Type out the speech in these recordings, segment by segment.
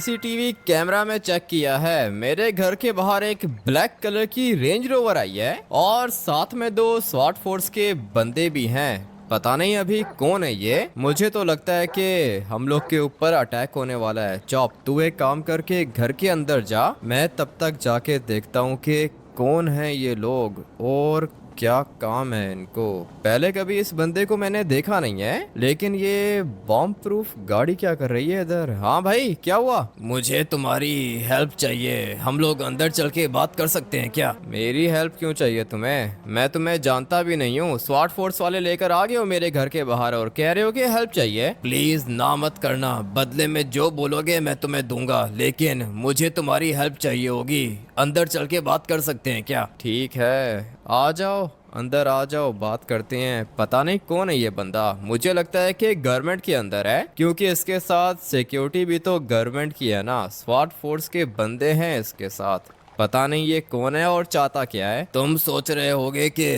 CCTV camera में check किया है, मेरे घर के बाहर एक ब्लैक कलर की रेंज रोवर आई है और साथ में 2 स्वाट फोर्स के बंदे भी हैं। पता नहीं अभी कौन है ये। मुझे तो लगता है कि हम लोग के ऊपर अटैक होने वाला है। चॉप, तू एक काम करके घर के अंदर जा, मैं तब तक जाके देखता हूँ कि कौन है ये लोग और क्या काम है इनको। पहले कभी इस बंदे को मैंने देखा नहीं है, लेकिन ये बॉम्ब प्रूफ गाड़ी क्या कर रही है इधर। हाँ भाई, क्या हुआ? मुझे तुम्हारी हेल्प चाहिए, हम लोग अंदर चल के बात कर सकते हैं क्या? मेरी हेल्प क्यों चाहिए तुम्हें? मैं तुम्हें जानता भी नहीं हूँ। स्वाट फोर्स वाले लेकर आ गए हो मेरे घर के बाहर और कह रहे हो कि हेल्प चाहिए। प्लीज ना मत करना, बदले में जो बोलोगे मैं तुम्हें दूंगा, लेकिन मुझे तुम्हारी हेल्प चाहिए होगी। अंदर चल के बात कर सकते हैं क्या? ठीक है, आ जाओ, अंदर आ जाओ, बात करते हैं। पता नहीं कौन है ये बंदा, मुझे लगता है कि गवर्नमेंट के अंदर है, क्योंकि इसके साथ सिक्योरिटी भी तो गवर्नमेंट की है ना। स्वाट फोर्स के बंदे हैं इसके साथ। पता नहीं ये कौन है और चाहता क्या है। तुम सोच रहे होगे कि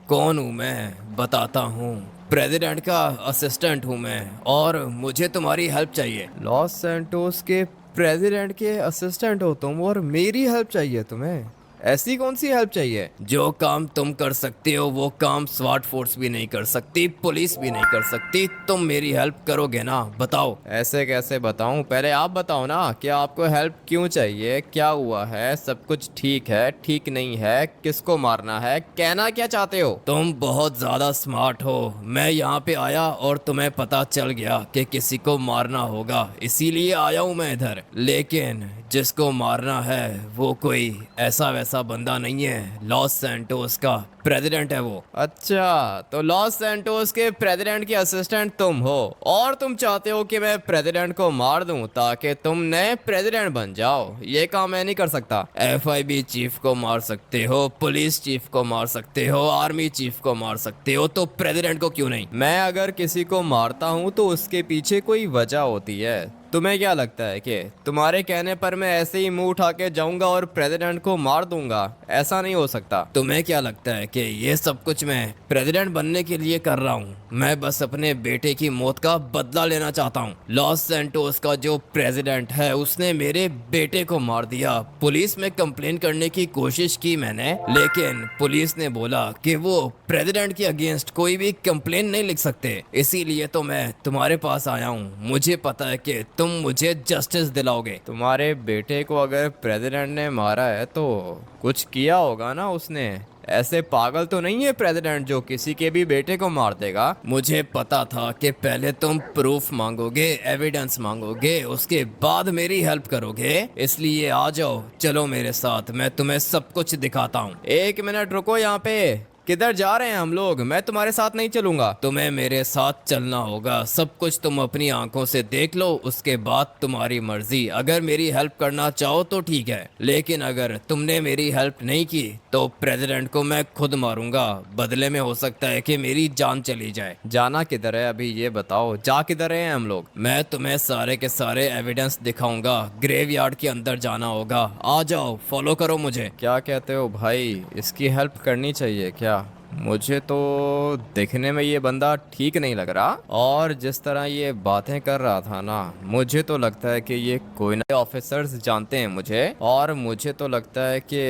कौन हूँ मैं, बताता हूँ। प्रेसिडेंट का असिस्टेंट हूँ मैं और मुझे तुम्हारी हेल्प चाहिए। लॉस सैंटोस के प्रेसिडेंट के असिस्टेंट हो तुम और मेरी हेल्प चाहिए तुम्हें? ऐसी कौन सी हेल्प चाहिए? जो काम तुम कर सकते हो वो काम स्वाट फोर्स भी नहीं कर सकती, पुलिस भी नहीं कर सकती। तुम मेरी हेल्प करोगे ना? बताओ। ऐसे कैसे बताऊं? पहले आप बताओ ना कि आपको हेल्प क्यों चाहिए, क्या हुआ है, सब कुछ ठीक है, ठीक नहीं है, किसको मारना है, कहना क्या चाहते हो? तुम बहुत ज्यादा स्मार्ट हो। मैं यहाँ पे आया और तुम्हें पता चल गया कि किसी को मारना होगा, इसीलिए आया हूँ मैं इधर। लेकिन जिसको मारना है वो कोई ऐसा वैसा बंदा नहीं है, लॉस सैंटोस का प्रेसिडेंट है वो। अच्छा, तो लॉस सैंटोस के प्रेसिडेंट के असिस्टेंट तुम हो और तुम चाहते हो कि मैं प्रेसिडेंट को मार दूं ताकि तुम नए प्रेसिडेंट बन जाओ। ये काम मैं नहीं कर सकता। एफआईबी चीफ को मार सकते हो, पुलिस चीफ को मार सकते हो, आर्मी चीफ को मार सकते हो, तो प्रेसिडेंट को क्यों नहीं? मैं अगर किसी को मारता हूँ तो उसके पीछे कोई वजह होती है। तुम्हें क्या लगता है कि तुम्हारे कहने पर मैं ऐसे ही मुंह उठा के जाऊंगा और प्रेसिडेंट को मार दूंगा? ऐसा नहीं हो सकता। तुम्हें क्या लगता है कि ये सब कुछ मैं प्रेसिडेंट बनने के लिए कर रहा हूँ? मैं बस अपने बेटे की मौत का बदला लेना चाहता हूँ। लॉस सैंटोस का जो प्रेसिडेंट है उसने मेरे बेटे को मार दिया। पुलिस में कंप्लेन करने की कोशिश की मैंने, लेकिन पुलिस ने बोला कि वो प्रेसिडेंट के अगेंस्ट कोई भी कंप्लेन नहीं लिख सकते। इसीलिए तो मैं तुम्हारे पास आया हूँ। मुझे पता है कि तुम मुझे जस्टिस दिलाओगे। तुम्हारे बेटे को अगर प्रेसिडेंट ने मारा है तो कुछ किया होगा ना उसने। ऐसे पागल तो नहीं है प्रेसिडेंट जो किसी के भी बेटे को मार देगा। मुझे पता था कि पहले तुम प्रूफ मांगोगे, एविडेंस मांगोगे, उसके बाद मेरी हेल्प करोगे। इसलिए आ जाओ, चलो मेरे साथ, मैं तुम्हें सब कुछ दिखाता हूँ। 1 मिनट रुको यहाँ पे। किधर जा रहे हैं हम लोग? मैं तुम्हारे साथ नहीं चलूंगा। तुम्हें मेरे साथ चलना होगा। सब कुछ तुम अपनी आंखों से देख लो, उसके बाद तुम्हारी मर्जी। अगर मेरी हेल्प करना चाहो तो ठीक है, लेकिन अगर तुमने मेरी हेल्प नहीं की तो प्रेसिडेंट को मैं खुद मारूंगा। बदले में हो सकता है कि मेरी जान चली जाए। जाना किधर है अभी ये बताओ, जा किधर रहे हैं हम लोग? मैं तुम्हें सारे के सारे एविडेंस दिखाऊंगा। ग्रेवयार्ड के अंदर जाना होगा, आ जाओ, फॉलो करो मुझे। क्या कहते हो भाई, इसकी हेल्प करनी चाहिए क्या? मुझे तो देखने में ये बंदा ठीक नहीं लग रहा, और जिस तरह ये बातें कर रहा था ना, मुझे तो लगता है कि ये कोई ना ऑफिसर्स जानते हैं मुझे, और मुझे तो लगता है कि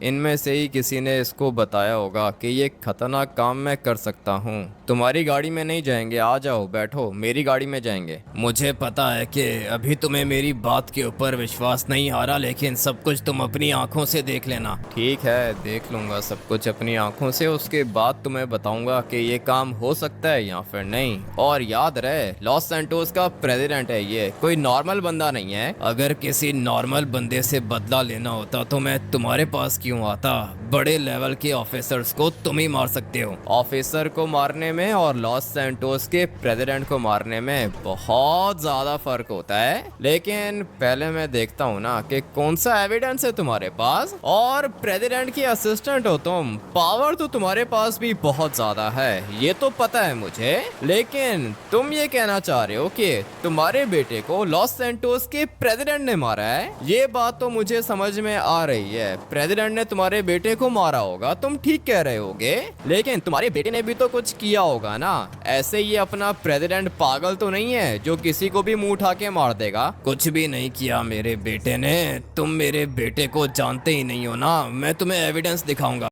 इनमें से ही किसी ने इसको बताया होगा कि ये खतरनाक काम मैं कर सकता हूँ। तुम्हारी गाड़ी में नहीं जाएंगे, आ जाओ बैठो, मेरी गाड़ी में जाएंगे। मुझे पता है कि अभी तुम्हें मेरी बात के ऊपर विश्वास नहीं आ रहा, लेकिन सब कुछ तुम अपनी आंखों से देख लेना। ठीक है, देख लूंगा सब कुछ अपनी आंखों से, उसके बाद तुम्हें बताऊंगा कि ये काम हो सकता है या फिर नहीं। और याद रहे, लॉस सैंटोस का प्रेसिडेंट है ये, कोई नॉर्मल बंदा नहीं है। अगर किसी नॉर्मल बंदे से बदला लेना होता तो मैं तुम्हारे पास क्यों आता? बड़े लेवल के ऑफिसर्स को तुम ही मार सकते हो। ऑफिसर को मारने में और लॉस सैंटोस के प्रेसिडेंट को मारने में बहुत ज्यादा फर्क होता है। लेकिन पहले मैं देखता हूँ ना कि कौन सा एविडेंस है तुम्हारे पास। और प्रेसिडेंट के असिस्टेंट हो तुम, पावर तो तुम्हारे पास पास भी बहुत ज्यादा है, ये तो पता है मुझे। लेकिन तुम ये कहना चाह रहे हो कि तुम्हारे बेटे को लॉस सैंटोस के प्रेसिडेंट ने मारा है? ये बात तो मुझे समझ में आ रही है, प्रेसिडेंट ने तुम्हारे बेटे को मारा होगा, तुम ठीक कह रहे होगे। लेकिन तुम्हारे बेटे ने भी तो कुछ किया होगा ना। ऐसे ये अपना प्रेसिडेंट पागल तो नहीं है जो किसी को भी मुंह उठा के मार देगा। कुछ भी नहीं किया मेरे बेटे ने। तुम मेरे बेटे को जानते ही नहीं हो ना, मैं तुम्हें एविडेंस दिखाऊंगा।